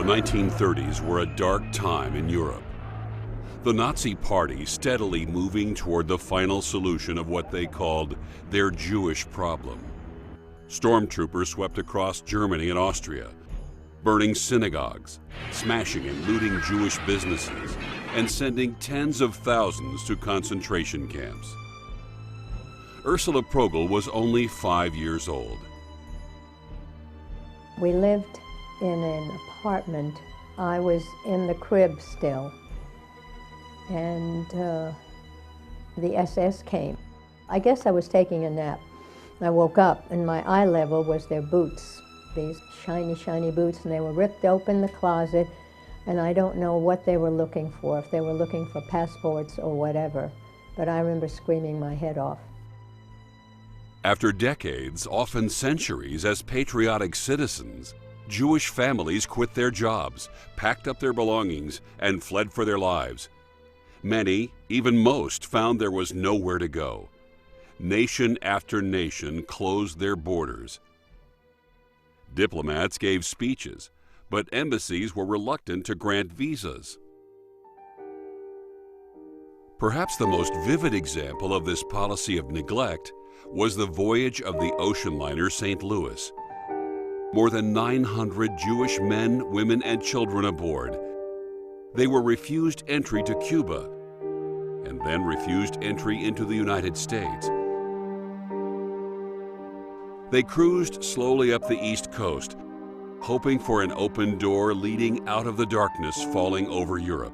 The 1930s were a dark time in Europe. The Nazi Party steadily moving toward the final solution of what they called their Jewish problem. Stormtroopers swept across Germany and Austria, burning synagogues, smashing and looting Jewish businesses, and sending tens of thousands to concentration camps. Ursula Progel was only 5 years old. We lived in an apartment. I was in the crib still, and the SS came. I guess I was taking a nap. I woke up and my eye level was their boots, these shiny, shiny boots, and they were ripped open the closet, and I don't know what they were looking for, if they were looking for passports or whatever, but I remember screaming my head off. After decades, often centuries, as patriotic citizens, Jewish families quit their jobs, packed up their belongings, and fled for their lives. Many, even most, found there was nowhere to go. Nation after nation closed their borders. Diplomats gave speeches, but embassies were reluctant to grant visas. Perhaps the most vivid example of this policy of neglect was the voyage of the ocean liner St. Louis. More than 900 Jewish men, women, and children aboard. They were refused entry to Cuba and then refused entry into the United States. They cruised slowly up the East Coast, hoping for an open door leading out of the darkness falling over Europe.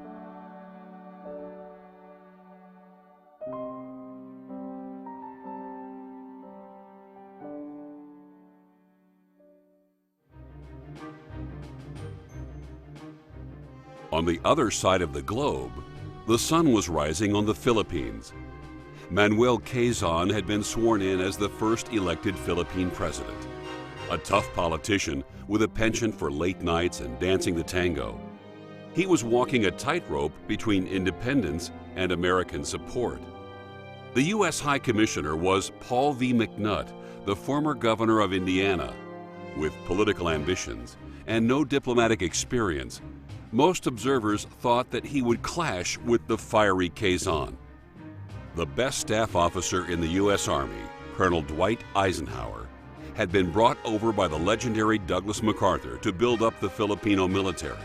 On the other side of the globe, the sun was rising on the Philippines. Manuel Quezon had been sworn in as the first elected Philippine president. A tough politician with a penchant for late nights and dancing the tango. He was walking a tightrope between independence and American support. The U.S. High Commissioner was Paul V. McNutt, the former governor of Indiana. With political ambitions and no diplomatic experience, most observers thought that he would clash with the fiery Quezon. The best staff officer in the U.S. Army, Colonel Dwight Eisenhower, had been brought over by the legendary Douglas MacArthur to build up the Filipino military.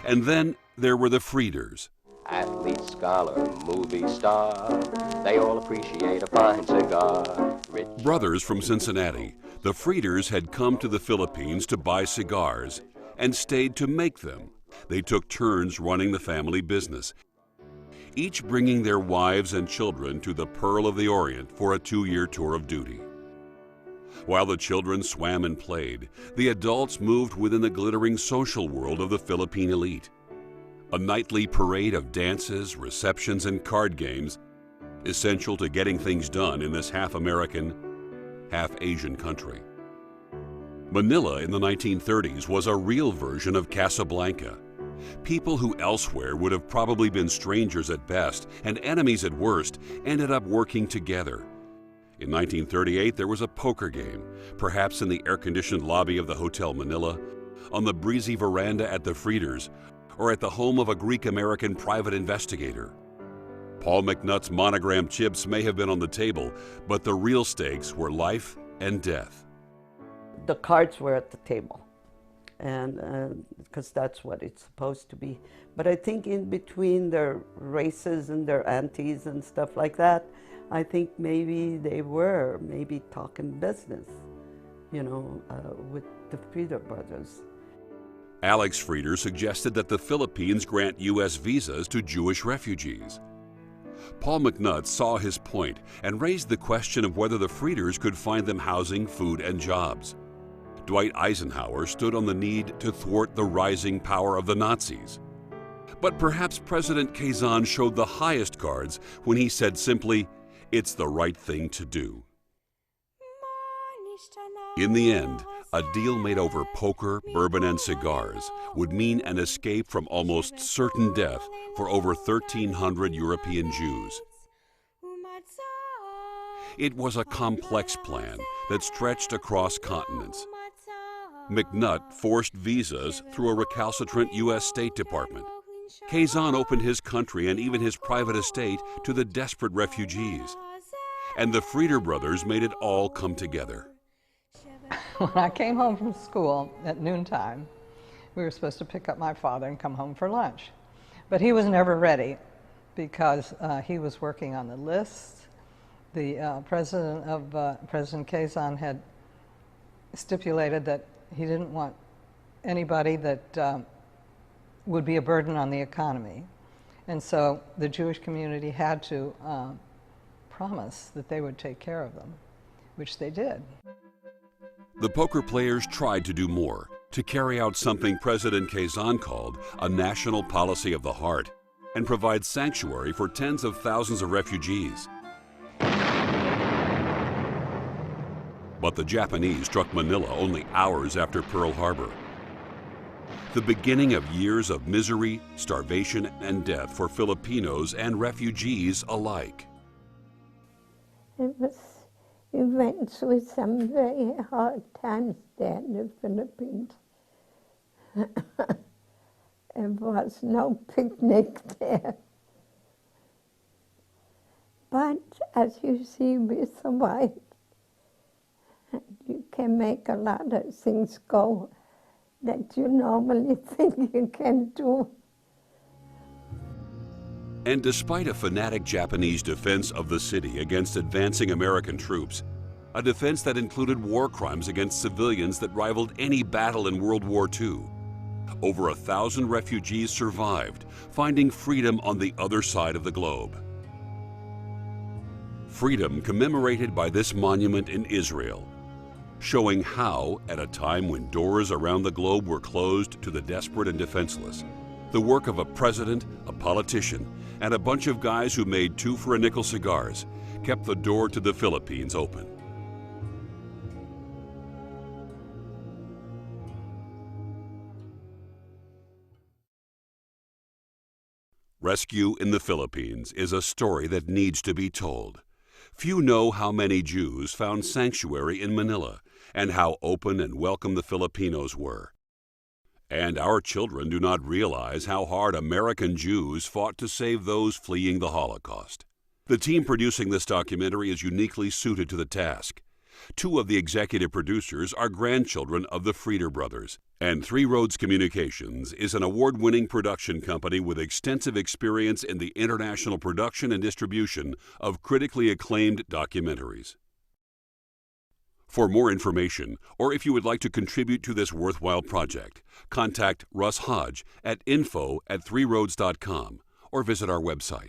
And then there were the Frieders. Athlete, scholar, movie star, they all appreciate a fine cigar. Brothers from Cincinnati, the Frieders had come to the Philippines to buy cigars and stayed to make them. They took turns running the family business, each bringing their wives and children to the Pearl of the Orient for a 2-year tour of duty. While the children swam and played, the adults moved within the glittering social world of the Philippine elite. A nightly parade of dances, receptions, and card games, essential to getting things done in this half-American, half-Asian country. Manila in the 1930s was a real version of Casablanca. People who elsewhere would have probably been strangers at best and enemies at worst ended up working together. In 1938, there was a poker game, perhaps in the air-conditioned lobby of the Hotel Manila, on the breezy veranda at the Frieders, or at the home of a Greek-American private investigator. Paul McNutt's monogram chips may have been on the table, but the real stakes were life and death. The cards were at the table, and because that's what it's supposed to be. But I think in between their races and their aunties and stuff like that, I think maybe they were talking business, with the Frieder brothers. Alex Frieder suggested that the Philippines grant U.S. visas to Jewish refugees. Paul McNutt saw his point and raised the question of whether the Frieders could find them housing, food, and jobs. Dwight Eisenhower stood on the need to thwart the rising power of the Nazis. But perhaps President Quezon showed the highest cards when he said simply, "It's the right thing to do." In the end, a deal made over poker, bourbon, and cigars would mean an escape from almost certain death for over 1,300 European Jews. It was a complex plan that stretched across continents. McNutt forced visas through a recalcitrant U.S. State Department. Kazan opened his country and even his private estate to the desperate refugees. And the Frieder brothers made it all come together. When I came home from school at noontime, we were supposed to pick up my father and come home for lunch. But he was never ready because he was working on the list. The President Kazan had stipulated that he didn't want anybody that would be a burden on the economy. And so the Jewish community had to promise that they would take care of them, which they did. The poker players tried to do more, to carry out something President Kazan called a national policy of the heart and provide sanctuary for tens of thousands of refugees. But the Japanese struck Manila only hours after Pearl Harbor. The beginning of years of misery, starvation, and death for Filipinos and refugees alike. We went through some very hard times there in the Philippines. There was no picnic there. But as you see, we survived. You can make a lot of things go that you normally think you can do. And despite a fanatic Japanese defense of the city against advancing American troops, a defense that included war crimes against civilians that rivaled any battle in World War II, over 1,000 refugees survived, finding freedom on the other side of the globe. Freedom commemorated by this monument in Israel, showing how, at a time when doors around the globe were closed to the desperate and defenseless, the work of a president, a politician, and a bunch of guys who made 2-for-a-nickel cigars kept the door to the Philippines open. Rescue in the Philippines is a story that needs to be told. Few know how many Jews found sanctuary in Manila and how open and welcome the Filipinos were. And our children do not realize how hard American Jews fought to save those fleeing the Holocaust. The team producing this documentary is uniquely suited to the task. 2 of the executive producers are grandchildren of the Frieder brothers, and Three Roads Communications is an award-winning production company with extensive experience in the international production and distribution of critically acclaimed documentaries. For more information, or if you would like to contribute to this worthwhile project, contact Russ Hodge at info@threeroads.com or visit our website.